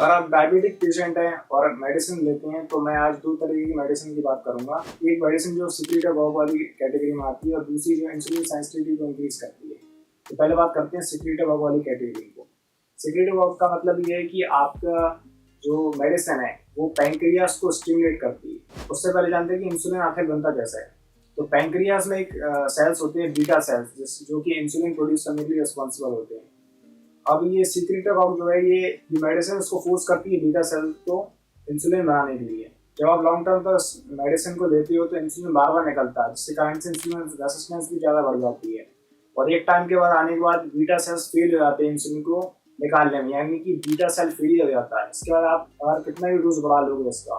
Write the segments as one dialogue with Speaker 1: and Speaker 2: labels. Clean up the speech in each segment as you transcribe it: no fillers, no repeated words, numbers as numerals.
Speaker 1: अगर आप diabetic patient हैं और मेडिसिन लेते हैं तो मैं आज दो तरीके की मेडिसिन की बात करूंगा। एक मेडिसिन जो सिक्रीटागॉग वाली कैटेगरी में आती है और दूसरी जो इंसुलिन सेंसिटिविटी को इंक्रीज करती है। तो पहले बात करते हैं सिक्रीटागॉग वाली कैटेगरी को। सिक्रीटागॉग का मतलब ये है कि आपका जो मेडिसिन है वो पैंक्रियास को स्टिमुलेट करती है। उससे पहले जानते हैं कि इंसुलिन आखिर बनता कैसा है। तो पैंक्रियास में एक सेल्स होते हैं बीटा सेल्स जो कि इंसुलिन प्रोड्यूस करने के लिए रिस्पॉन्सिबल होते हैं। अब ये सिक्रीटागॉग जो है ये मेडिसिन उसको फोर्स करती है बीटा सेल को इंसुलिन बनाने के लिए। जब आप लॉन्ग टर्म तक मेडिसिन को लेते हो तो इंसुलिन बार बार निकलता है, जिससे कारण से इंसुलिन रेसिस्टेंस भी ज़्यादा बढ़ जाती है और एक टाइम के बाद आने के बाद बीटा सेल्स फेल हो जाते हैं इंसुलिन को निकालने में, यानी कि बीटा सेल फेल हो जाता है। इसके बाद आप अगर कितना भी डोज बढ़ा लोगे इसका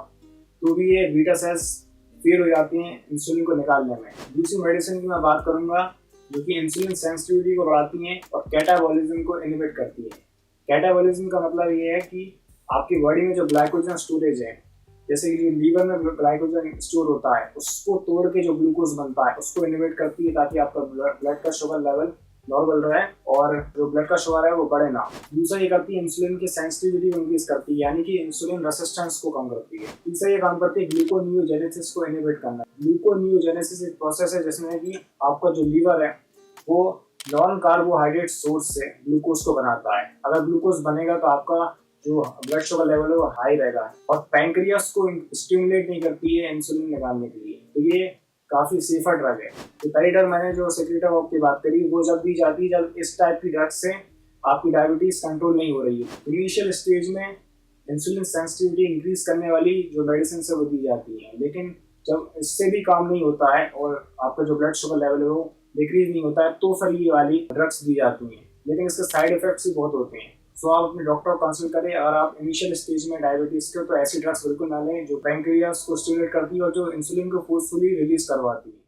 Speaker 1: तो भी ये बीटा सेल्स फेल हो जाती हैं इंसुलिन को निकालने में। दूसरी मेडिसिन की मैं बात करूंगा जो कि इंसुलिन सेंसिटिविटी को बढ़ाती हैं और कैटाबॉलिज्म को इनहिबिट करती है। कैटाबॉलिज्म का मतलब ये है कि आपकी बॉडी में जो ग्लाइकोजन स्टोरेज है, जैसे कि लीवर में ग्लाइकोजन स्टोर होता है, उसको तोड़ के जो ग्लूकोज बनता है उसको इनहिबिट करती है ताकि आपका ब्लड का शुगर लेवल नॉर्मल रहे और जो ब्लड का शुगर है वो बढ़े ना। दूसरा ये करती है इंसुलिन की सेंसिटिविटी को इंक्रीज करती है, यानी कि इंसुलिन रेसिस्टेंस को कम करती है। तीसरा ये काम करती है ग्लूकोनियोजेनेसिस को इनहिबिट करना। ग्लूकोनियोजेनेसिस एक प्रोसेस है जिसमें कि आपका जो लीवर है वो नॉन कार्बोहाइड्रेट सोर्स से ग्लूकोज को बनाता है। अगर ग्लूकोज बनेगा तो आपका जो ब्लड शुगर लेवल है वो हाई रहेगा और पैंक्रियास को स्टिमुलेट नहीं करती है इंसुलिन निकालने के लिए। तो ये काफी सेफर ड्रग है। तो पहली ड्रग मैंने जो सिक्रीटागॉग की बात करी वो जब दी जाती है जब इस टाइप की ड्रग से आपकी डायबिटीज कंट्रोल नहीं हो रही है। इनिशियल स्टेज में इंसुलिन सेंसिटिविटी इंक्रीज करने वाली जो मेडिसिन है वो दी जाती है, लेकिन जब इससे भी काम नहीं होता है और आपका जो ब्लड शुगर लेवल है वो डिक्रीज नहीं होता है तो फिर ये वाली ड्रग्स दी जाती हैं, लेकिन इसके साइड इफेक्ट्स भी बहुत होते हैं। सो आप अपने डॉक्टर को कंसल्ट करें। अगर आप इनिशियल स्टेज में डायबिटीज के तो ऐसी ड्रग्स बिल्कुल ना लें जो पैंक्रियास को स्टिमुलेट करती है और जो इंसुलिन को फोर्सफुली रिलीज करवाती है।